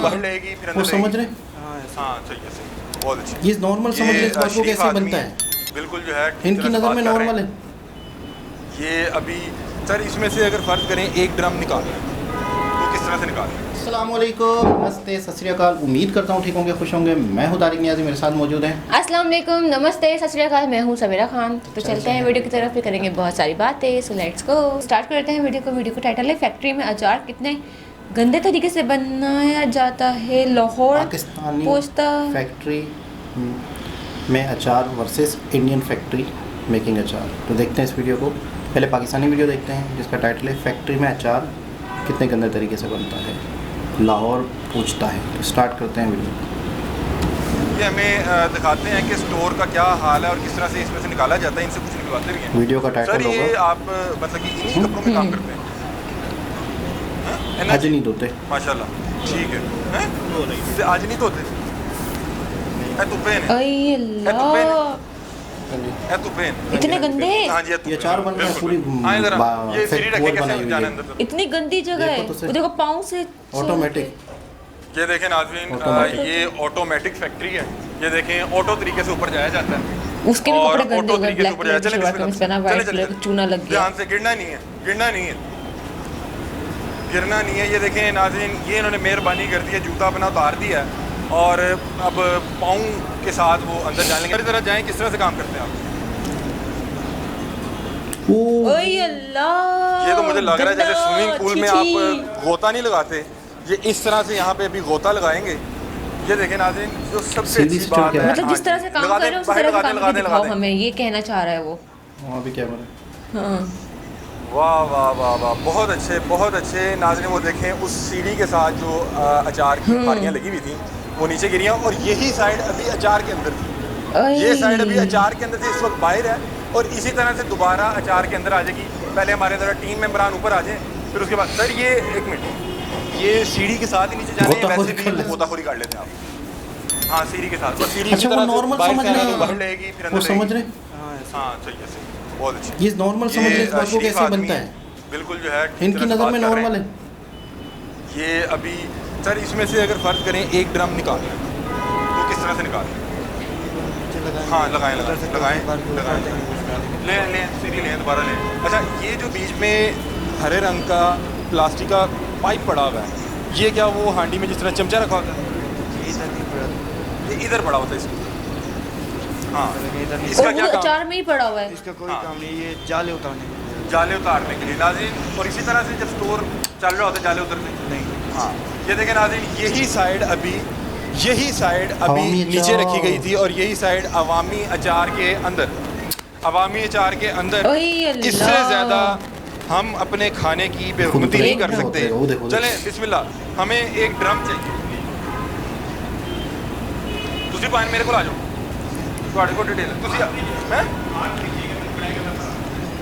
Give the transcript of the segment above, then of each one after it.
बाहर लेगी फिर वो अंदर समझ रहे हाँ सही है सही, बहुत अच्छी। ये नॉर्मल समझ रहे इस बात को शरीफ कैसे आदमी बनता है, बिल्कुल जो है ठीक इनकी तरह से नज़र बात में कर रहे नॉर्मल है। हैं। ये अभी सर इसमें से अगर फ़र्ज़ करें एक ड्रम निकाल रहे हैं तो किस तरह से निकाल रहे हैं? अस्सलामुअलैकुम, नमस्ते, सत श्री अकाल। उम्मीद करता हूँ ठीक होंगे, खुश होंगे। मैं हूँ तारिक नियाज़ी, मेरे साथ मौजूद हैं। अस्सलाम वालेकुम, नमस्ते, सत श्री अकाल। मैं हूँ समीरा खान। तो चलते हैं वीडियो की तरफ, फिर करेंगे बहुत सारी बातें। सो लेट्स गो, स्टार्ट करते हैं वीडियो को। वीडियो का टाइटल है फैक्ट्री में अचार कितने गंदे तरीके से बनाया जाता है। लाहौर पाकिस्तानी पोस्ता फैक्ट्री में अचार वर्सेस इंडियन फैक्ट्री मेकिंग अचार। तो देखते हैं इस वीडियो को। पहले पाकिस्तानी वीडियो देखते हैं जिसका टाइटल है फैक्ट्री में अचार कितने गंदे तरीके से बनता है, लाहौर पूछता है। तो स्टार्ट करते हैं वीडियो। ये हमें दिखाते हैं कि स्टोर का क्या हाल है और किस तरह से इसमें से निकाला जाता है। इनसे कुछ निकलवाते भी हैं। वीडियो का टाइटल सर ये होगा आप मतलब कि इन्हीं कपड़ों में काम करते हैं? आज नहीं धोते। माशाल्लाह ठीक है। इसे आज नहीं धोते? अय अल्लाह, इतने गंदे। हाँ जी, ये अचार बन रहा है पूरी ये सीढ़ी रखे कैसे बनाई हुई जाने है। अंदर? इतनी गंदी जगह है। देखो तो सही। वो देखो पाँव से ऑटोमेटिक। ये देखें नाज़रीन, Automatic। ये ऑटोमेटिक फैक्ट्री है। ये देखें ऑटो तरीके से ऊपर जाया जाता है। उसके भी और कपड़े गंदे ऑटो हो गए, तरीके से ब्लैक ऊपर जाया। कलर की चले शर्ट कमीज पहना, व्हाइट कलर का चूना लग गया। ध्यान से, गिरना नहीं है, गिरना नहीं है, गिरना नहीं है। ये देखें नाज़रीन, ये इन्होंने मेहरबानी कर दी है, जूता अपना उतार दिया है और अब पाँव के साथ वो अंदर जाने लगे। तरह जाएं, किस तरह से काम करते हैं आप? ओए अल्लाह, ये तो मुझे लग रहा है जैसे गंदा, स्विमिंग पूल में छी, आप गोता नहीं लगाते, ये इस तरह से यहाँ पे अभी गोता लगाएंगे। ये देखें नाज़रीन, जो सबसे सीधी अच्छी स्टोर बात क्या है, है? मतलब जिस तरह से काम लगा कर दें, रहे हैं उस बाहर तरह लगा से दें, काम लगा करके दें, दिखाओ लगा दें। हमें, ये कहना चाह रहा है वो। वहाँ भी कैमरा है। हाँ, वाह वाह वाह वाह, बहुत अच्छे बहुत अच्छे। नाज़रीन वो देखें उस सीढ़ी के साथ जो अचार की फाड़ियाँ लगी हुई थी वो नीचे गिरी हैं और यही साइड अभी अचार के अंदर थी। ये साइड अभी अचार के अंदर से इस वक्त बाहर है और इसी तरह से दोबारा अचार के अंदर आ जाएगी। पहले हमारे ज़रा टीम मेंबरान ऊपर आ जाएं, फिर उसके बाद सर ये एक मिनट, ये सीढ़ी के साथ ही नीचे जाने हैं, वैसे भी गोताखोरी कर लेते हैं आप। हाँ सीढ़ी के साथ, और सीढ़ी अच्छा, की वो तरह से नॉर्मल बाहर समझ से आना रहे तो बाहर हैं, लेगी फिर वो अंदर समझ लेगी। रहे हाँ सही है सही, बहुत अच्छी। ये नॉर्मल समझ रहे इस बात को शरीफ कैसे आदमी बनता है, बिल्कुल जो है ठीक इनकी तरह से नज़र बात में कर रहे नॉर्मल हैं। है। ये अभी सर इसमें से अगर फ़र्ज़ करें एक ड्रम निकाल रहे हैं तो किस तरह से निकाल रहे हैं? हाँ लगाएं लगाएं लगाएं, लें सीढ़ी लें, दोबारा लें। अच्छा ये जो बीच में हरे रंग का प्लास्टिक का पाइप पड़ा हुआ है, ये क्या वो हांडी में जिस तरह चमचा रखा होता है, ये इधर पड़ा होता है इसमें? हाँ, इसका और क्या वो काम? अचार में ही पड़ा हुआ है। इसका कोई हाँ। काम नहीं, ये जाले उतारने के लिए। जाले उतारने के लिए नाज़रीन। और इसी तरह से जब स्टोर चल रहा होता है जाले उतरने नहीं, हाँ, ये देखें नाज़रीन, यही साइड अभी अवामी नीचे अचार। रखी गई थी और यही साइड अवामी अचार के अंदर, अवामी अचार के अंदर। ओए अल्लाह। इससे ज़्यादा हम अपने खाने की बेहुरमती नहीं कर देखो, सकते। देखो, देखो। चलें बिस्मिल्लाह, हमें एक ड्रम चाहिए। तुसी पानी मेरे को आ जाओ, ਤੁਹਾਡੇ ਕੋਲ डिटेल तुसी हैं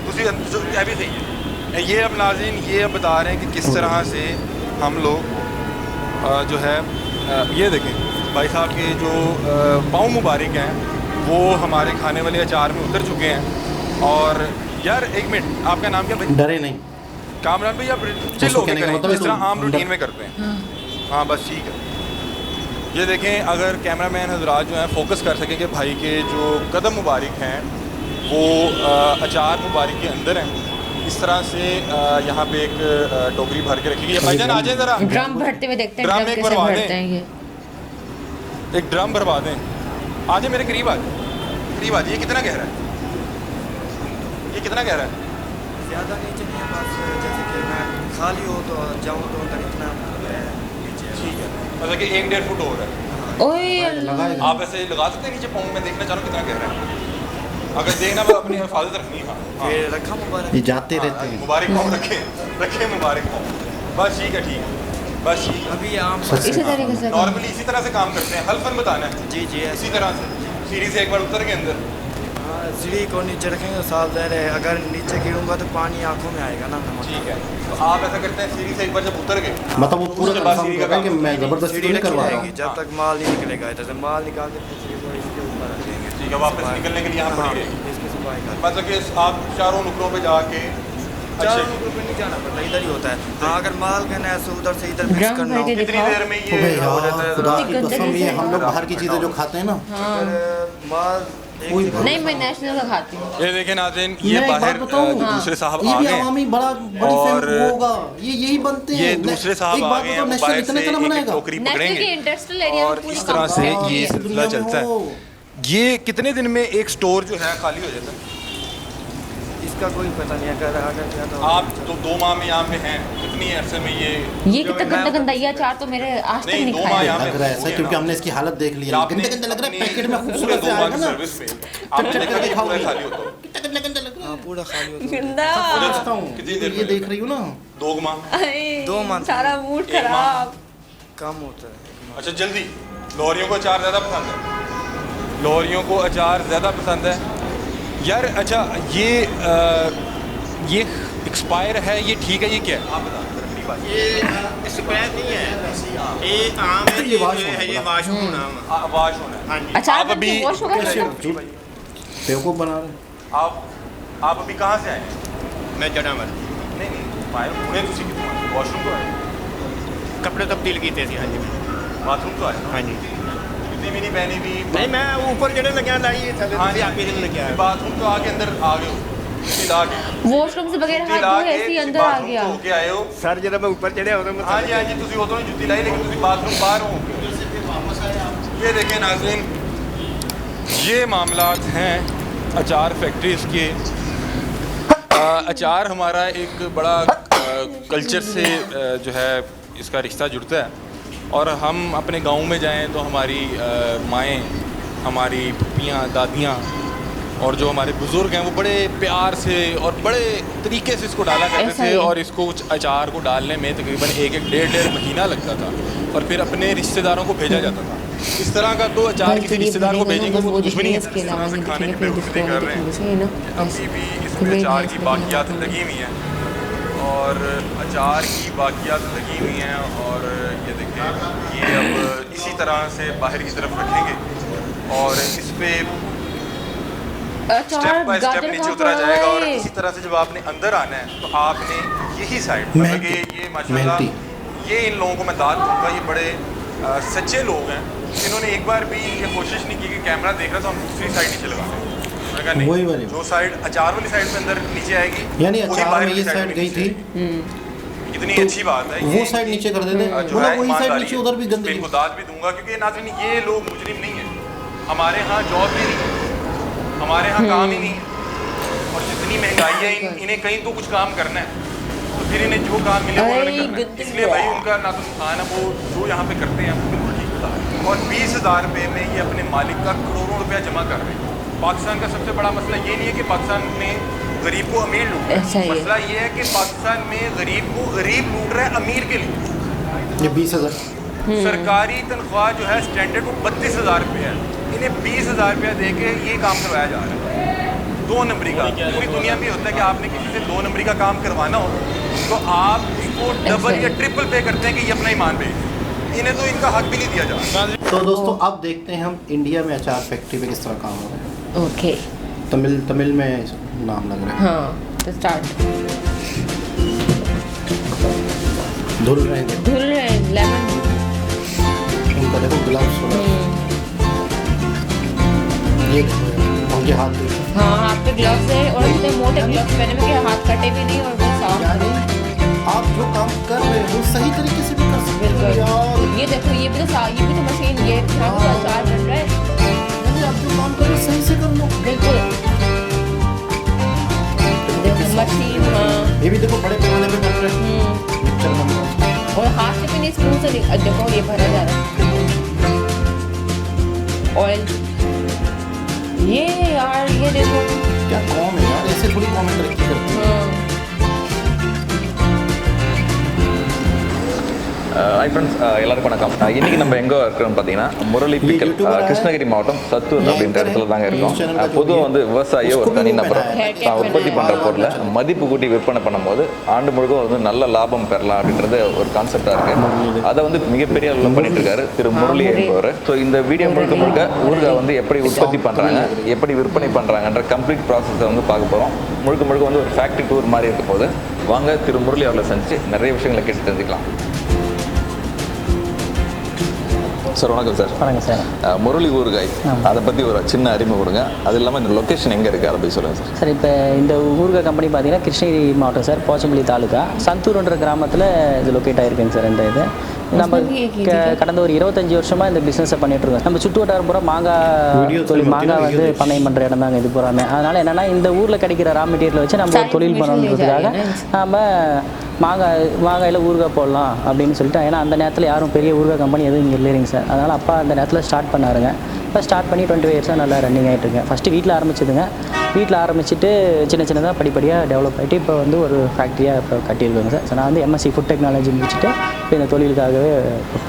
तुसी क्या भी सही है। ये अब नाज़रीन ये अब बता रहे हैं कि किस तरह से हम लोग जो है ये देखें भाई साहब के जो पाँव मुबारक हैं वो हमारे खाने वाले अचार में उतर चुके हैं। और यार एक मिनट, आपका नाम क्या भाई? डरे नहीं। कामरान भाई आप चिल उसको होकर कहने का करें मतलब जिस तरह आम अंदर- रूटीन में करते हैं। हाँ बस ठीक है। ये देखें अगर कैमरामैन हजरात जो हैं फोकस कर सकें कि भाई के जो कदम मुबारक हैं वो अचार मुबारक के अंदर हैं। इस तरह से यहाँ पे एक टोकरी भर के रखी गई है। भाईजान आ जाए ज़रा, ड्रम भरते हुए देखते हैं ड्रम ड्रम एक कैसे भरवा भरते दें। हैं ये। एक ड्रम भरवा दें। आ जाए मेरे करीब, आ जाए करीब आ जाए। ये कितना गहरा है? ये कितना गहरा है? ज़्यादा नीचे नहीं है, बस जैसे कि मैं खाली हो तो जाऊँ तो अंदर इतना नीचे। ठीक है, मतलब कि 1-1.5 फुट और है। ओए अल्लाह। लगाएगा। आप ऐसे लगा सकते हैं नीचे पाँव में, देखना चाहो कितना गहरा है। अगर देखना मैं अपनी हिफाजत रखनी है। हाँ फिर रखा मुबारक। ये जाते रहते हैं। मुबारक पाँव रखें मुबारक पाँव। बस ठीक है, ठीक है, बस ठीक है। अभी आम सच इसी तरीके से नॉर्मली इसी तरह से काम करते हैं, हल्फन बताना है। जी जी ऐसे। इसी तरह से सीढ़ी से एक बार उतर के अंदर। हाँ, सीढ़ी को नीचे रखेंगे, साफ ज़ाहिर है अगर नीचे गिरूंगा तो पानी आंखों में आएगा ना नमक। ठीक है, तो आप ऐसा करते हैं सीढ़ी से एक बार जब उतर गए, मतलब वो पूरा उसके बाद कंफर्म सीढ़ी कर का रहा है कि काम। मैं ज़बरदस्ती सीढ़ी नहीं रखी करवा रहा रहेगी हूँ। जब तक माल नहीं निकलेगा। इधर से माल निकाल के फिर सीढ़ी को इसके ऊपर रख देंगे। ठीक है, वापस निकलने के लिए यहाँ हाँ, पड़ी रहेगी। इसकी सफाई कर। मतलब कि आप चारों नुकरों पे जाके ज़्यादा ग्रुप में नहीं जाना पड़ता, इधर ही होता है। हाँ, अगर माल कहना है तो उधर से इधर मिक्स ड्रम करना भर हो। के कितनी देर में तो ये भाई हो जाता है? यार खुदा इतनी की कसम, गंदगी ये से हम लोग बाहर की चीज़ें जो खाते हैं ना, अगर माल एक कोई जगह- नहीं, मैं नेशनल का खाती हूँ। ये देखें नाज़रीन, मैं ये एक बात बाहर बताऊं, जो दूसरे साहब ये आ भी गए आवामी बड़ी और फैन होगा, ये यही बनते हैं। ये दूसरे साहब एक आ बात गए हैं, बताओ, वो नेशनल बाहर इतना से इतना एक बनाएगा। टोकरी नेशनल के पकड़ेंगे इंडस्ट्रियल एरिया और में पूरी इस तरह से कंपनी ये है। इस सिलसिला दुनिया में चलता हो। है। ये कितने दिन में एक स्टोर जो है खाली हो जाता है? इसका कोई पता नहीं, अगर ज़्यादा हो- आप तो 2 माह में यहाँ पे हैं, कितनी अरसे में ये ये कितना गंदा गंदा ये अचार तो मेरे आज तक नहीं, नहीं 2 माह खाया। यहाँ लग रहा है ऐसा, क्योंकि हमने इसकी हालत देख ली है। आपने गंदे गंदे लग रहा है, अपनी पैकेट में पूरे खूबसूरत 2 से माह आएगा की ना, सर्विस में आपने देखा कि पूरा खाली होता है। कितना गंदा लग रहा है। हाँ, पूरा खाली होता है। गंदा समझता हूँ, कितनी देर ये में देख रही हूँ ना, 2 माह। आई, 2 मंथ सारा मूड एक माह। खराब। कम होता है। अच्छा जल्दी, लोहरियों को अचार ज़्यादा पसंद है? लोहरियों को अचार ज़्यादा पसंद है यार। अच्छा ये एक्सपायर है, ये ठीक है, ये क्या है आप बताओ। ये एक्सपायर नहीं है, ये आम है, ये वाश है, ये वाश होना है। वाश होना है। हाँ जी। अचार आप बनके अभी वॉश होगा कैसे ना? बेवकूफ़ बना रहे हैं। आप अभी कहाँ से आए हैं? मैं जड़ावर नहीं पाए पुणे तुसी कितों आए? वॉशरूम तो आए, कपड़े तब्दील किए थे। हाँ जी, बाथरूम तो आए ना? हाँ जी। जुत्ती भी नहीं पहनी भी? नहीं, मैं ऊपर जड़े लगे लाई थले हाँ जी, आपके दिन लगे बाथरूम तो आके अंदर आ गए हो, जुत्ती ला के वॉशरूम से बगैर जुत्ती हाथ ला धोए के ऐसे ही अंदर आ बाथरूम गया। धो के आए हो। सर जब मैं ऊपर चढ़े उधर मैं हाँ जी तुसी उदों ही जुत्ती लाई, लेकिन तुसी बाथरूम बाहर हो। ये देखें नाज़रीन, ये मामलात हैं अचार फैक्ट्रीज के। अचार हमारा एक बड़ा कल्चर से जो है इसका रिश्ता जुड़ता है, और हम अपने गांव में जाएं तो हमारी माएँ, हमारी पप्पियाँ, दादियाँ और जो हमारे बुज़ुर्ग हैं वो बड़े प्यार से और बड़े तरीके से इसको डाला करते ऐसा थे, ही। और इसको कुछ अचार को डालने में तकरीबन 1-1 महीना लगता था, और फिर अपने रिश्तेदारों को भेजा जाता था। इस तरह का तो अचार किसी रिश्तेदार को भेजेंगे वो दुश्मनी है, इसके इस अलावा तरह से नहीं खाने दिखेंगे, की बेवकूफ़ी कर रहे हैं। अभी भी इसमें अचार की बाकियात लगी हुई हैं, और अचार की बाकियात लगी हुई हैं, और ये देखें ये अब इसी तरह से बाहर की तरफ रखेंगे और इस पे स्टेप बाय स्टेप नीचे उतरा जाएगा, और इसी तरह से जब आपने अंदर आना है तो आपने यही साइड मतलब ये माशाल्लाह ये इन लोगों को मैं दाद दूंगा, ये बड़े सच्चे लोग हैं। इन्होंने एक बार भी ये कोशिश नहीं की कि कैमरा देख रहा तो हम दूसरी साइड नीचे लगा दें। मैंने कहा वही नहीं, वाली। जो साइड अचार वाली साइड पे अंदर नीचे आएगी, यानी वही अचार बाहर में की ये side साइड में गई नीचे थी, आएगी। कितनी तो अच्छी बात है। वो साइड नीचे कर देते, जो बोला है वही साइड ईमानदारी नीचे, है। उधर भी इस पे गंदगी। इनको दाद भी दूंगा, क्योंकि नाज़रीन ये लोग मुजरिम नहीं है, हमारे यहाँ जॉब भी नहीं है, हमारे यहाँ काम ही नहीं है, और जितनी महंगाई है इन्हें कहीं तो कुछ काम करना है, तो फिर इन्हें जो काम मिले वो उन्होंने करना है। इसलिए भाई उनका ना तो नुकसान है, वो जो यहाँ पे करते हैं वो बिल्कुल ठीक होता है। और 20,000 रुपये में ये अपने मालिक का करोड़ों रुपया जमा कर रहे हैं। पाकिस्तान का सबसे बड़ा मसला ये नहीं है कि पाकिस्तान में गरीब को अमीर लूट रहा ऐसा है, ही है। मसला ये है कि पाकिस्तान में गरीब को गरीब लूट रहा है अमीर के लिए। ये 20,000 सरकारी तनख्वाह जो है स्टैंडर्ड वो 32,000 रुपये है, इन्हें 20,000 रुपया दे के ये काम करवाया जा रहा है। 2 नंबरी का पूरी दुनिया में होता है कि आपने किसी से 2 नंबरी का काम करवाना हो तो आप उसको डबल या ट्रिपल पे करते हैं कि ये अपना ईमान बेच, इन्हें तो इनका हक भी नहीं दिया जा रहा। तो दोस्तों अब देखते हैं हम इंडिया में अचार फैक्ट्री में किस तरह काम हो रहा है। ओके, तमिल में नाम लग रहा है। हाँ तो स्टार्ट। धुल रहे हैं, धुल रहे हैं लेमन। उनका देखो ग्लव्स ये उनके हाथ देखो। हाँ, हाथ पे ग्लव्स है, और इतने मोटे ग्लव्स पहने में कि हाथ कटे भी नहीं और वो साफ। यानी आप जो काम कर रहे हो सही तरीके से भी कर सकते हो यार। बिल्कुल, ये देखो ये भी तो मशीन, ये यहाँ पे तो अचार बन रहा है। यानी आप जो काम कर रहे हो सही से कर लो। बिल्कुल, देखो मशीन, हाँ। ये भी देखो बड़े पैमाने पे बन रहे हैं, मिक्सचर बन रहा है। और हाथ से भी नहीं, स्पून से नहीं। देखो ये भरा जा रहा है ऑयल। ये यार ये देखो, क्या कौन है यार, ऐसे थोड़ी कॉमेंट तरक्की करते हैं। हाँ ஹாய் ஃப்ரெண்ட்ஸ், எல்லாருக்கும் வணக்கம். இன்றைக்கி நம்ம எங்கே இருக்கிறோம்னு பார்த்தீங்கன்னா முரளி பிக்கல், கிருஷ்ணகிரி மாவட்டம் சத்தூர் அப்படின்ற இடத்துல தாங்க இருக்கோம். பொதுவாக வந்து விவசாயியோ ஒரு தனி நபர் தான் உற்பத்தி பண்ணுற பொருளை மதிப்பு கூட்டி விற்பனை பண்ணும்போது ஆண்டு முழுக்க வந்து நல்ல லாபம் பெறலாம் அப்படின்றது ஒரு கான்செப்டாக இருக்குது. அதை வந்து மிகப்பெரிய அளவில் பண்ணிட்டு இருக்காரு திரு முரளி என்பவர். ஸோ இந்த வீடியோ முழுக்க முழுக்க ஊறுகாய் வந்து எப்படி உற்பத்தி பண்ணுறாங்க, எப்படி விற்பனை பண்ணுறாங்கன்ற கம்ப்ளீட் ப்ராசஸை வந்து பார்க்க போகிறோம். முழுக்க முழுக்க வந்து ஒரு ஃபேக்ட்ரி டூர் மாதிரி இருக்க போது வாங்க திரு முரளி அவர்களை சந்திச்சு நிறைய விஷயங்களை கேட்டு தெரிஞ்சுக்கலாம். சார் வணக்கம் சார். வணக்கம் சார். முரளி ஊறுகாய், அதை பற்றி ஒரு சின்ன அறிமுகம் கொடுங்க. அது இல்லாமல் இந்த லொக்கேஷன் எங்கே இருக்குது அதை பற்றி சொல்லுங்கள் சார். சார், இப்போ இந்த ஊறுகாய் கம்பெனி பார்த்தீங்கன்னா கிருஷ்ணகிரி மாவட்டம் சார், போச்சம்பள்ளி தாலுக்கா சந்தூர்ன்ற கிராமத்தில் இது லொக்கேட் ஆகிருக்குங்க சார். இந்த இது நம்ம கடந்த ஒரு 25 வருஷமாக இந்த பிஸ்னஸை பண்ணிகிட்ருக்கோம். நம்ம சுற்று வட்டாரம் பூரா மாங்காய் வந்து பண்ணையம் பண்ணுற இடம் தாங்க இது பூராமே. அதனால் என்னென்னா இந்த ஊரில் கிடைக்கிற ரா மெட்டீரியலை வச்சு நம்ம தொழில் பண்ணணுன்றதுக்காக நம்ம மாங்காயில் ஊறுகாய் போடலாம் அப்படின்னு சொல்லிட்டு. ஏன்னா அந்த நேரத்தில் யாரும் பெரிய ஊறுகாய் கம்பெனி எதுவும் இங்கே இல்லைங்க சார். அதனால் அப்பா அந்த நேரத்தில் ஸ்டார்ட் பண்ணாருங்க. இப்போ ஸ்டார்ட் பண்ணி 25 இயர்ஸாக நல்லா ரன்னிங் ஆகிட்டுருக்கேன். ஃபஸ்ட்டு வீட்டில் ஆரம்பிச்சதுங்க. வீட்டில் ஆரம்பிச்சுட்டு சின்னதாக படிப்படியாக டெவலப் ஆகிட்டு இப்போ வந்து ஒரு ஃபேக்ட்ரியாக இப்போ கட்டியிருக்கோங்க சார். நான் வந்து எம்எஸ்சி ஃபுட் டெக்னாலஜி முடிச்சுட்டு இப்போ இந்த தொழிலுக்காகவே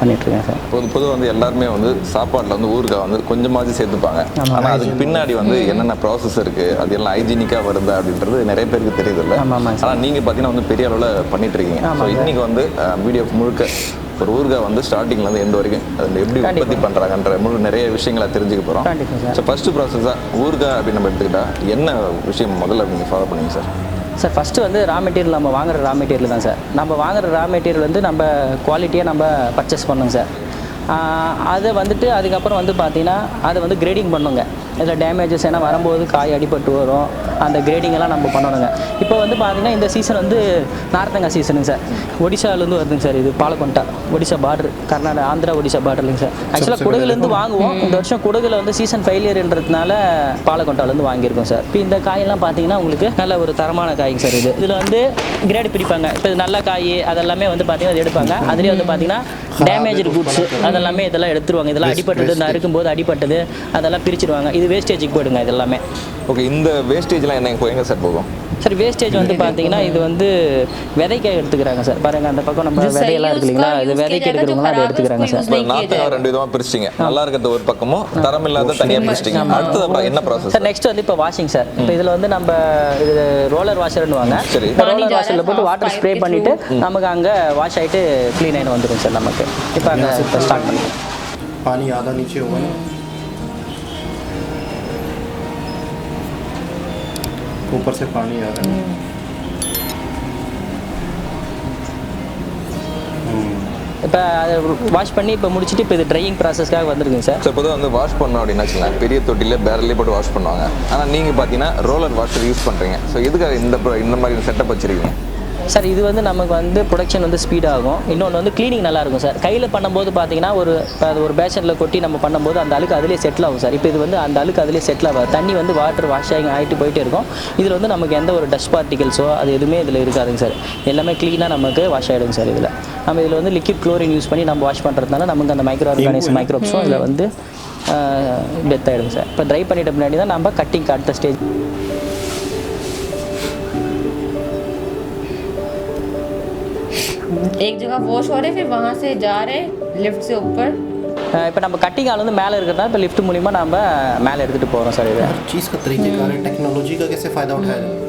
பண்ணிகிட்ருக்கேன் சார். பொதுவாக வந்து எல்லாருமே வந்து சாப்பாட்டில் வந்து ஊறுகாய் வந்து கொஞ்சமாச்சு சேர்த்துப்பாங்க. ஆனால் அதுக்கு பின்னாடி வந்து என்னென்ன ப்ராசஸ் இருக்குது, அது எல்லாம் ஹைஜீனிக்காக வருதா அப்படின்றது நிறைய பேருக்கு தெரியுதில்ல. ஆனால் நீங்கள் பார்த்தீங்கன்னா வந்து பெரிய அளவில் பண்ணிகிட்ருக்கீங்க. ஸோ இன்றைக்கி வந்து வீடியோ முழுக்க ஒரு ஊறுகாய் வந்து ஸ்டார்டிங்லேருந்து எந்த வரைக்கும் அதில் எப்படி உற்பத்தி பண்ணுறாங்கன்ற நிறைய விஷயங்களை தெரிஞ்சுக்க போகிறோம். ஸோ ஃபஸ்ட்டு ப்ராசஸாக ஊறுகாய் அப்படின்னு நம்ம எடுத்துக்கிட்டால் என்ன விஷயம் முதல்ல நீங்கள் ஃபாலோ பண்ணுங்க சார்? சார், ஃபஸ்ட்டு வந்து ரா மெட்டீரியல் நம்ம வாங்குகிற ரா மெட்டீரியல் தான் சார். நம்ம வாங்குகிற ரா மெட்டீரியல் வந்து நம்ம குவாலிட்டியாக நம்ம பர்ச்சேஸ் பண்ணோங்க சார். அதை வந்துட்டு அதுக்கப்புறம் வந்து பார்த்திங்கன்னா அதை வந்து கிரேடிங் பண்ணுங்க. இதில் டேமேஜஸ் ஏன்னா வரும்போது காய் அடிபட்டு வரும், அந்த கிரேடிங்கெல்லாம் நம்ம பண்ணணுங்க. இப்போ வந்து பார்த்திங்கன்னா இந்த சீசன் வந்து நார்த்தங்காய் சீசனுங்க சார். ஒடிசாலேருந்து வருதுங்க சார். இது பாலக்கொண்டா ஒடிசா பார்டர், கர்நாடகா ஆந்திரா ஒடிசா பார்டர்லைங்க சார். ஆக்சுவலாக குடகுலேருந்து வாங்குவோம். இந்த வருஷம் குடகுல வந்து சீசன் ஃபெயிலியர்ன்றதுனால பாலக்கொண்டாலேருந்து வாங்கியிருக்கோம் சார். இப்போ இந்த காயெல்லாம் பார்த்தீங்கன்னா உங்களுக்கு நல்ல ஒரு தரமான காய்ங்க சார். இதில் வந்து கிரேடு பிரிப்பாங்க. இப்போ இது நல்ல காய் அதெல்லாமே வந்து பார்த்திங்கன்னா அது எடுப்பாங்க. அதுலேயே வந்து பார்த்திங்கன்னா டேமேஜ் குட்ஸ் அதெல்லாமே இதெல்லாம் எடுத்துருவாங்க. இதெல்லாம் அடிப்பட்டது, இந்த அறுக்கும்போது அடிப்பட்டது அதெல்லாம் பிரிச்சுருவாங்க. இது வேஸ்டேஜுக்கு போயிடுங்க இது எல்லாமே. ஓகே, இந்த வேஸ்டேஜ்லாம் என்ன எங்கே சார் போகும் சார்? வேஸ்டேஜ் வந்து பார்த்தீங்கன்னா இது வந்து விதைக்க எடுத்துக்கிறாங்க சார். பாருங்க அந்த பக்கம் நம்ம விதையெல்லாம் இருக்கு இல்லைங்களா, இது விதைக்க எடுக்கிறவங்க அதை எடுத்துக்கிறாங்க சார். நாற்று ரெண்டு விதமாக பிரிச்சிங்க. நல்லா இருக்கிறது ஒரு பக்கமும் தரம் இல்லாத தனியாக பிரிச்சிங்க. அடுத்தது அப்புறம் என்ன ப்ராசஸ் சார்? நெக்ஸ்ட் வந்து இப்போ வாஷிங் சார். இப்போ இதில் வந்து நம்ம இது ரோலர் வாஷர்னு வாங்க. சரி, ரோலர் வாஷரில் போட்டு வாட்டர் ஸ்ப்ரே பண்ணிவிட்டு நமக்கு அங்கே வாஷ் ஆகிட்டு க்ளீன் ஆகிட்டு வந்துடும் சார் நமக்கு. இப்போ அங்கே இப்போ ஸ்டார்ட் பண்ணுவோம். पानी आधा नीचे हुआ ना, ऊपर से पानी आ रहा है। இப்போ அதை வாஷ் பண்ணி இப்போ முடிச்சுட்டு இப்போ இது ட்ரையிங் ப்ராசஸ்க்காக வந்துருக்குங்க சார். சார், பொதுவாக வந்து வாஷ் பண்ணோம் அப்படின்னா வச்சுக்கலாம் பெரிய தொட்டியில் பேரல்லே போட்டு வாஷ் பண்ணுவாங்க. ஆனால் நீங்கள் பார்த்தீங்கன்னா ரோலர் வாஷர் யூஸ் பண்ணுறீங்க. ஸோ எதுக்காக இந்த மாதிரி செட்டப் வச்சுருக்கீங்க சார்? இது வந்து நமக்கு வந்து ப்ரொடக்ஷன் வந்து ஸ்பீடாகும். இன்னொன்று வந்து க்ளீனிங் நல்லாயிருக்கும் சார். கையில் பண்ணும்போது பார்த்தீங்கன்னா ஒரு பேஷனில் கொட்டி நம்ம பண்ணும்போது அந்த அழுக்கு அதிலே செட்டில் ஆகும் சார். இப்போ இது வந்து அந்த அழுக்கு அதிலே செட்டில் ஆகாது. தண்ணி வந்து வாட்டர் வாஷ் ஆகிட்டு போயிட்டே இருக்கும். இதில் வந்து நமக்கு எந்த ஒரு டஸ்ட் பார்ட்டிகல்ஸோ அது எதுவுமே இதில் இருக்காதுங்க சார். எல்லாமே க்ளீனாக நமக்கு வாஷ் ஆகிடுங்க சார். இதில் நம்ம இதில் வந்து லிக்விட் குளோரின் யூஸ் பண்ணி நம்ம வாஷ் பண்ணுறதுனால நமக்கு அந்த மைக்ரோ ஆர்கானிசம் மைக்ரோப்ஸும் இதில் வந்து டெத் ஆகிடுங்க சார். இப்போ ட்ரை பண்ணிட்ட பின்னாடி தான் நம்ம கட்டிங்க்கு அடுத்த ஸ்டேஜ். एक जगह वॉश हो रहे फिर वहाँ से जा रहे लिफ्ट से ऊपर. இப்போ நம்ம கட்டிங் ஆள் வந்து மேலே இருக்கிறதா இப்போ லிஃப்ட் மூலிமா நம்ம மேலே எடுத்துகிட்டு போகிறோம் சார். இது हर चीज़ का तरीक़ेकार है, टेक्नोलॉजी का कैसे फ़ायदा उठाया जाए।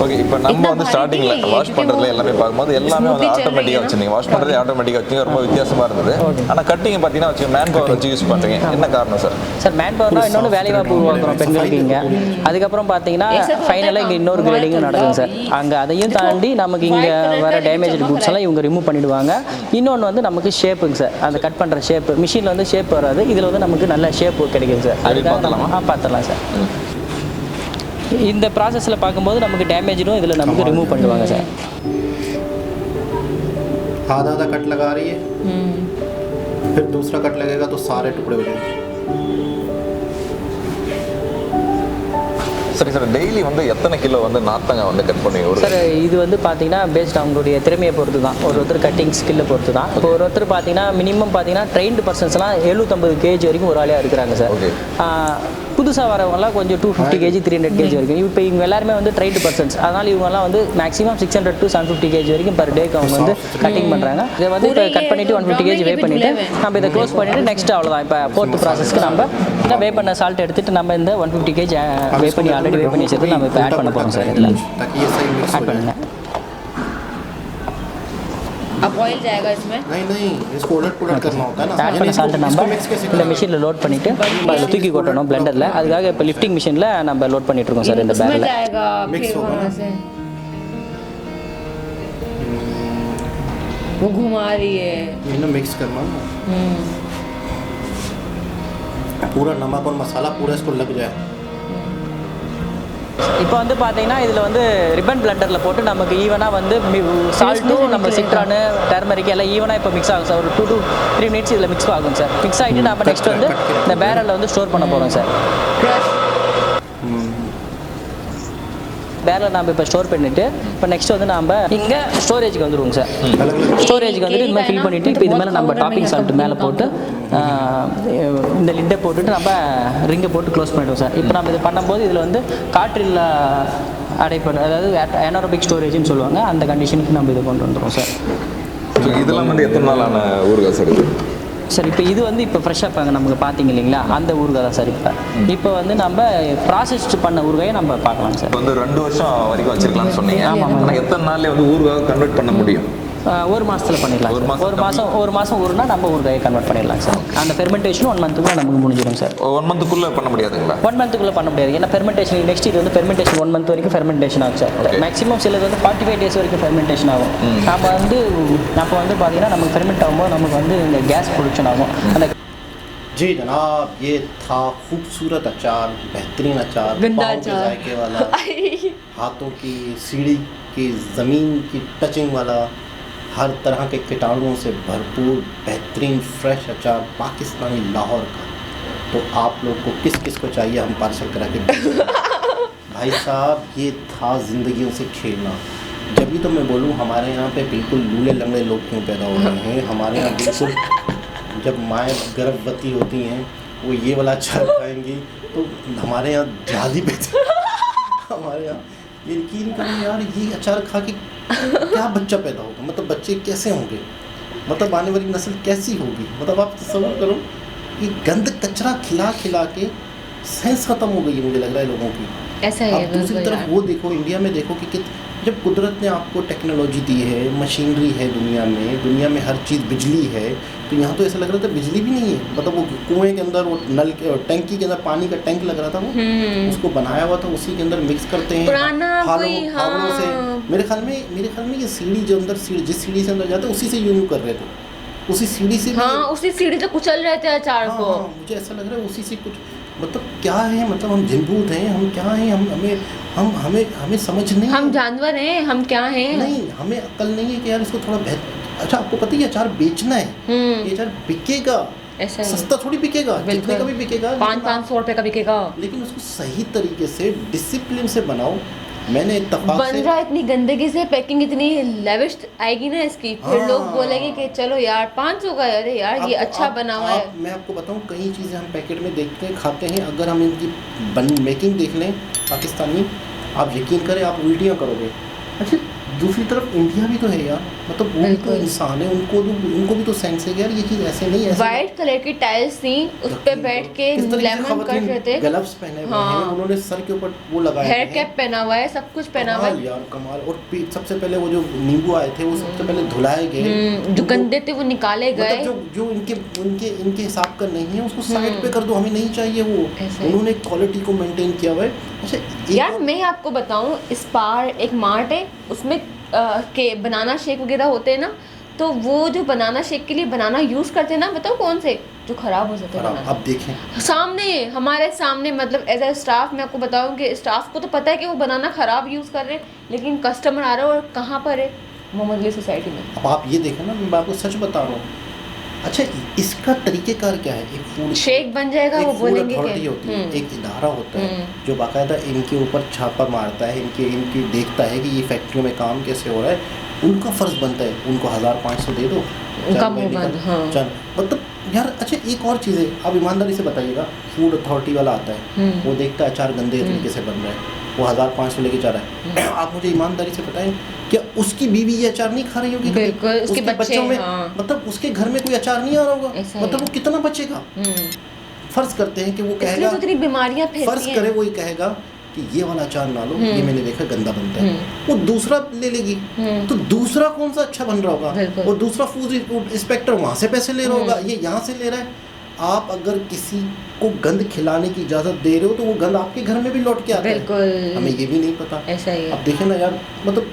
ஓகே, இப்போ நம்ம வந்து ஸ்டார்டிங்கில் வாஷ் பண்ணுறதுல எல்லாமே பார்க்கும்போது எல்லாமே வந்து ஆட்டோமேட்டிக்காக வச்சுருந்தீங்க. வாஷ் பண்ணுறது ஆட்டோமேட்டிக்காக வச்சுங்க, ரொம்ப வித்தியாசமாக இருந்தது. ஆனால் கட்டிங் பார்த்தீங்கன்னா வச்சு மேன் பவர் வச்சு யூஸ் பண்ணுறீங்க. என்ன காரணம் சார்? சார், மேன் பவர்னா இன்னொன்று வேலைவாய்ப்பு உருவாக்குறோம் பெண்களுக்கு இங்கே. அதுக்கப்புறம் பார்த்தீங்கன்னா ஃபைனலாக இங்கே இன்னொரு கிரேடிங்கும் நடக்குது சார். அங்கே அதையும் தாண்டி நமக்கு இங்கே வர டேமேஜ் குட்ஸ் எல்லாம் இவங்க ரிமூவ் பண்ணிவிடுவாங்க. இன்னொன்று வந்து நமக்கு ஷேப்புங்க சார். அந்த கட் பண்ணுற ஷேப்பு மிஷினில் வந்து ஷேப் வராது. இதில் வந்து நமக்கு நல்ல ஷேப் கிடைக்குது சார். அதுக்காக பார்த்துடலாம் சார். இந்த ப்ராசஸில் பார்க்கும்போது நமக்கு டேமேஜும் இதில் நமக்கு ரிமூவ் பண்ணுவாங்க சார். आधा आधा कट लगा रही है, फिर दूसरा कट लगेगा तो सारे टुकड़े हो जाएंगे। சரி சார், டெய்லி வந்து எத்தனை கிலோ வந்து நார்த்தங்காய் வந்து கட் பண்ணி சார்? இது வந்து பார்த்தீங்கன்னா பேஸ்ட் அவங்களுடைய திறமையை பொறுத்து தான், ஒருத்தர் கட்டிங் ஸ்கில்லை பொறுத்து தான். இப்போ ஒருத்தர் பார்த்தீங்கன்னா மினிமம் பார்த்தீங்கன்னா ட்ரெயின்டு பர்சன்ஸ்லாம் 750 kg வரைக்கும் ஒரு ஆளையாக இருக்கிறாங்க சார். புதுசாக வரவங்கலாம் கொஞ்சம் 250 kg 300 kg வரைக்கும். இப்போ இவங்க எல்லாருமே வந்து ட்ரைடு பர்சன்ஸ், அதனால் இவங்கலாம் வந்து மேக்ஸிமம் 600 to 750 kg வரைக்கும் பர் டேக்கு அவங்க வந்து கட்டிங் பண்ணுறாங்க. இதை வந்து இப்போ கட் பண்ணிவிட்டு 150 kg வே பண்ணிவிட்டு நம்ம இதை க்ளோஸ் பண்ணிவிட்டு நெக்ஸ்ட் அவ்வளோதான். இப்போ ஃபோர்த் ப்ராசஸ்க்கு நம்ம இன்னும் வே பண்ண சால்ட் எடுத்துகிட்டு நம்ம இந்த 150 kg வே பண்ணி ஆல்ரெடி வே பண்ணி வச்சுட்டு நம்ம இப்போ ஆட் பண்ண போகிறோம் சார். இதில் ஆட் பண்ணுங்கள். अब ऑयल जाएगा इसमें? नहीं इसको उलट करना होता है ना. ஆட் பண்ண சால்ட்டை நம்ம இந்த மிஷினில் லோட் பண்ணிவிட்டு அதில் தூக்கி கொட்டணும் பிளெண்டரில். அதுக்காக இப்போ லிஃப்டிங் மிஷினில் நம்ம லோட் பண்ணிட்டு இருக்கோம் சார் இந்த इसमें பேரில். जाएगा Mix फिर होगा वहाँ ना? से वो घुमा रही है. इन्हें मिक्स करना ना, पूरा नमक और मसाला पूरा इसको लग जाए. இப்போ வந்து பார்த்தீங்கன்னா இதில் வந்து ரிப்பன் பிளெண்டரில் போட்டு நமக்கு ஈவனாக வந்து சால்ட்டும் நம்ம சிட்ரானு டர்மரிக் எல்லாம் ஈவனாக இப்போ மிக்ஸ் ஆகும் சார். ஒரு 2 to 3 minutes இதில் மிக்ஸ் ஆகும் சார். மிக்ஸ் ஆகிட்டு நம்ம நெக்ஸ்ட் வந்து இந்த பேரலில் வந்து ஸ்டோர் பண்ண போகிறோம் சார். பேரலில் நம்ம இப்போ ஸ்டோர் பண்ணிவிட்டு இப்போ நெக்ஸ்ட் வந்து நம்ம இங்கே ஸ்டோரேஜுக்கு வந்துடுவோம் சார். ஸ்டோரேஜுக்கு வந்துட்டு இது மாதிரி ஃபில் பண்ணிவிட்டு இப்போ இது மேலே நம்ம டாப்பிங் சால்ட் மேலே போட்டு இந்த லிட்டை போட்டுட்டு நம்ம ரிங்கை போட்டு க்ளோஸ் பண்ணிவிடுவோம் சார். இப்போ நம்ம இது பண்ணும்போது இதில் வந்து காற்றில் அடைப்படும், அதாவது ஏனரோபிக் ஸ்டோரேஜ்னு சொல்லுவாங்க, அந்த கண்டிஷனுக்கு நம்ம இதை கொண்டு வந்துடுவோம் சார். இதெல்லாம் வந்து எத்தனை நாளான ஊறுகாய் சார் இது? சார் இப்போ இது வந்து இப்போ ஃப்ரெஷ்ஷாக இப்போ நமக்கு பார்த்தீங்க இல்லைங்களா, அந்த ஊறுகாய் தான் சார். இப்போ வந்து நம்ம ப்ராசஸ்ட் பண்ண ஊறுகாயை நம்ம பார்க்கலாம் சார். இப்போ வந்து 2 வருஷம் வரைக்கும் வச்சிருக்கலாம்னு சொன்னீங்க. ஆனால் எத்தனை நாள்ல வந்து ஊறுகாய் கன்வெர்ட் பண்ண முடியும்? ஒரு மாதத்தில் பண்ணிடலாம். ஒரு மாதம் ஊறுனா நம்ம ஊறுகாயை கன்வெர்ட் பண்ணிடலாம் சார். அந்த ஃபெர்மெண்டேஷன் 1 monthக்குள்ளே நமக்கு முடிஞ்சிடும் சார். 1 monthக்குள்ளே பண்ண முடியாதுங்களா? 1 monthக்குள்ளே பண்ண முடியாது. ஏன்னா ஃபெர்மெண்டேஷன் நெக்ஸ்ட் இது வந்து ஃபெர்மெண்டேஷன் 1 month வரைக்கும் ஃபெர்மெண்டேஷன் ஆகும் சார். மேக்ஸிமம் சிலது வந்து 45 days வரைக்கும் ஃபெர்மெண்டேஷன் ஆகும். நம்ம வந்து பார்த்தீங்கன்னா நமக்கு ஃபெர்மெண்ட் ஆகும்போது நமக்கு வந்து இந்த கேஸ் ப்ரொடக்ஷன் ஆகும். அந்த जी जनाब, ये था खूबसूरत अचार, बेहतरीन अचार, पाव के जायके वाला, हाथों की सीढ़ी की ज़मीन की टचिंग वाला, हर तरह के कीटाणुओं से भरपूर बेहतरीन फ्रेश अचार पाकिस्तानी लाहौर का. तो आप लोग को किस किस को चाहिए हम पार्सल करा के भाई साहब, ये था ज़िंदगियों से खेलना. जब भी तो मैं बोलूँ हमारे यहाँ पे बिल्कुल लूले लंगड़े लोग क्यों पैदा हो रहे हैं. हमारे यहाँ बिल्कुल जब माएँ गर्भवती होती हैं वो ये वाला अचार खाएंगी तो हमारे यहाँ जल्दी पैदा हमारे यहाँ ये यकीन करो यार, ये अचार खा के क्या बच्चा पैदा होगा, मतलब बच्चे कैसे होंगे, मतलब आने वाली नस्ल कैसी होगी. मतलब आप तसव्वुर करो, ये गंद कचरा खिला खिला के सेंस ख़त्म हो गई है मुझे लग रहा है लोगों की. ऐसा ही है. अब दूसरी तरफ वो देखो, इंडिया में देखो कि जब कुदरत ने आपको टेक्नोलॉजी दी है, मशीनरी है, दुनिया में हर चीज़, बिजली है, तो यहाँ तो ऐसा लग रहा था बिजली भी नहीं है. मतलब वो कुएं के अंदर, वो नल के टैंकी के अंदर पानी का टैंक लग रहा था, वो उसको बनाया हुआ था, उसी के अंदर मिक्स करते हैं फावड़ों से. मेरे ख्याल में ये सीढ़ी जो अंदर जिस सीढ़ी से अंदर जाते हैं उसी से यूं कर रहे थे, उसी सीढ़ी से. हाँ, उसी सीढ़ी से कुचल रहे थे अचार को. मुझे ऐसा लग रहा है उसी से कुछ, मतलब क्या है, मतलब हम जिनभूत हैं, हम क्या हैं, हमें समझ नहीं. हम जानवर हैं, हम क्या हैं? नहीं, हमें अक्ल नहीं है कि यार इसको थोड़ा अच्छा आपको पता है ये अचार बेचना है, ये अचार बिकेगा, ऐसा सस्ता थोड़ी बिकेगा, जितने का भी बिकेगा, 500 रुपए का बिकेगा, लेकिन उसको सही तरीके से डिसिप्लिन से बनाओ. मैंने इत्तेफाक बन रहा है इतनी गंदगी से, पैकिंग इतनी लेविश आएगी ना इसकी, फिर लोग बोलेंगे कि चलो यार 500 का, अरे यार ये अच्छा बना हुआ है. मैं आपको बताऊं, कई चीज़ें हम पैकेट में देखते हैं, खाते हैं, अगर हम इनकी मेकिंग देख लें पाकिस्तानी, आप यकीन करें आप उल्टियाँ करोगे. अच्छा, दूसरी तरफ इंडिया भी तो है यार, मतलब वो तो इंसान है, उनको भी तो सेंस है यार, ये चीज़ ऐसे नहीं है. वाइट कलर की टाइल्स थी, उस पे बैठ के लेमन कर रहे थे, ग्लव्स पहने हुए हैं, उन्होंने सर के ऊपर वो लगाया, हेयर कैप पहना हुआ है, सब कुछ पहना हुआ है यार, कमाल. और सबसे पहले वो जो नींबू आए थे वो सबसे पहले धुलाए गए, जो गंदे थे वो निकाले गए, मतलब जो इनके हिसाब का नहीं है उसको साइड पे कर दो, हमें नहीं चाहिए वो. उन्होंने क्वालिटी को मेंटेन किया हुआ है. अच्छा यार मैं आपको बताऊं, इस पार एक मार्ट है, उसमें के बनाना शेक वगैरह होते हैं ना, तो वो जो बनाना शेक के लिए बनाना यूज़ करते हैं ना, बताओ कौन से, जो ख़राब हो जाते हैं. अब देखें हमारे सामने, मतलब एज ए स्टाफ मैं आपको बताऊं कि स्टाफ को तो पता है कि वो बनाना ख़राब यूज़ कर रहे हैं, लेकिन कस्टमर आ रहा है और कहाँ पर है, मोहम्मद अली सोसाइटी में. अब आप ये देखें ना, मैं आपको सच बता रहा हूँ. अच्छा, इसका तरीक़ेकार क्या है? एक फूड शेक बन जाएगा, वो बोलेंगे अथॉरिटी होती है, एक इदारा होता है जो बाकायदा इनके ऊपर छापा मारता है, इनकी देखता है कि ये फैक्ट्रियों में काम कैसे हो रहा है. उनका फ़र्ज़ बनता है, उनको 1500 दे दो, उनका चार मुंह रुपए बंद, लिखा, हाँ। चार मतलब यार अच्छा एक और चीज़ है, आप ईमानदारी से बताइएगा, फूड अथॉरिटी वाला आता है, वो देखता है अचार गंदे तरीके से बन रहा है, वो 1500 लेके जा रहा है, आप मुझे ईमानदारी से बताएं क्या उसकी बीवी ये अचार नहीं खा रही होगी कभी? बिल्कुल, उसके बच्चे, बच्चों में हाँ। मतलब उसके घर में कोई अचार नहीं आ रहा होगा, ऐसा ही मतलब है। वो कितना बचेगा? फर्ज करते हैं कि वो इसलिए कहेगा, तो इतनी बीमारियां फर्ज फैलती करे हैं। वो ये कहेगा कि ये वाला अचार ना लो, ये मैंने देखा गंदा बनता है, वो दूसरा ले लेगी, तो दूसरा कौन सा अच्छा बन रहा होगा, बिल्कुल। वो दूसरा फूड इंस्पेक्टर वहाँ से पैसे ले रहा होगा, ये यहाँ से ले रहा है। आप अगर किसी को गंद खिलाने की इजाज़त दे रहे हो तो वो गंद आपके घर में भी लौट के आता है, बिल्कुल। हमें ये भी नहीं पता। ऐसा ही है। अब देखें ना यार, मतलब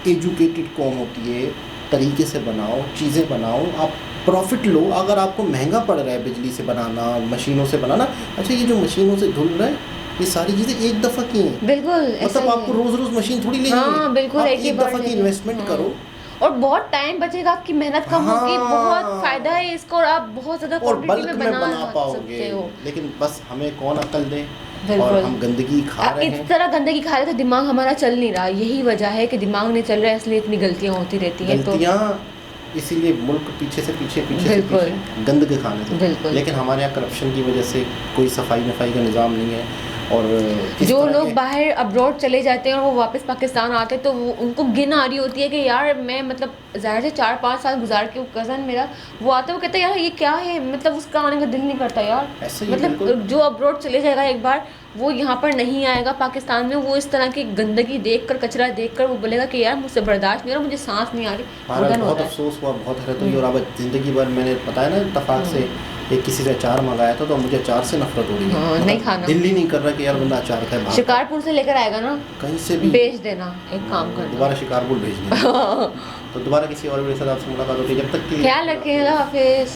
एजुकेटेड कौन होती है, तरीके से बनाओ, चीज़ें बनाओ, आप प्रॉफिट लो। अगर आपको महंगा पड़ रहा है बिजली से बनाना, मशीनों से बनाना, अच्छा ये जो मशीनों से धुल रहा है ये सारी चीज़ें एक दफ़ा की हैं, बिल्कुल ऐसा मतलब ही आपको है। रोज़ रोज़ मशीन थोड़ी लेनी है, हाँ, बिल्कुल, आप एक ही एक बार दफ़ा की लेनी है। इन्वेस्टमेंट करो और बहुत टाइम बचेगा, आपकी मेहनत कम होगी, हाँ। बहुत फायदा है इसको, और आप बहुत ज़्यादा और क्वांटिटी बल्क में में बना बना सकते पाओगे। हो। लेकिन बस हमें कौन अक्ल दे, बिल्कुल। और हम गंदगी खा अब रहे इस हैं। तरह गंदगी खा रहे तो दिमाग हमारा चल नहीं रहा, यही वजह है कि दिमाग नहीं चल रहा है, इसलिए इतनी गलतियाँ होती रहती हैं। तो गलतियाँ इसीलिए मुल्क पीछे से पीछे बिल्कुल। गंद के खाने से। बिल्कुल। लेकिन हमारे यहाँ करप्शन की वजह से कोई सफाई नफाई का निज़ाम नहीं है, और इस जो तरह लोग के- बाहर अब्रॉड चले जाते हैं और वो वापस पाकिस्तान आते हैं तो वो उनको गिन आ रही होती है कि यार मैं मतलब ज़्यादा से 4-5 साल गुजार के, कज़न मेरा वो आता है, वो कहता है यार ये क्या है, मतलब उसका आने का दिल नहीं करता यार। ऐसे ही मतलब बिल्कुल। जो अब्रॉड चले जाएगा एक बार, वो यहाँ पर नहीं आएगा पाकिस्तान में, वो इस तरह की गंदगी देख कर, कचरा देख कर वो बोलेगा कि यार मुझसे बर्दाश्त नहीं हो रहा, मुझे सांस नहीं आ रही। हमारा वजन बहुत होता है। अफसोस हुआ, बहुत हैरत हुई, और अब ज़िंदगी भर मैंने बताया ना इत्तेफाक से एक किसी से अचार मंगाया था तो मुझे अचार से नफरत हो रही है, हाँ, नहीं खाना। दिल ही नहीं कर रहा कि यार बंदा अचार खाए बाहर। शिकारपुर से लेकर आएगा ना, कहीं से भी बेच देना, एक काम करना। दोबारा शिकारपुर भेज देना। तो दोबारा किसी और वीडियो के साथ आपसे मुलाकात होती है, जब तक के लिए ख्याल रखें, अल्लाह हाफिज़।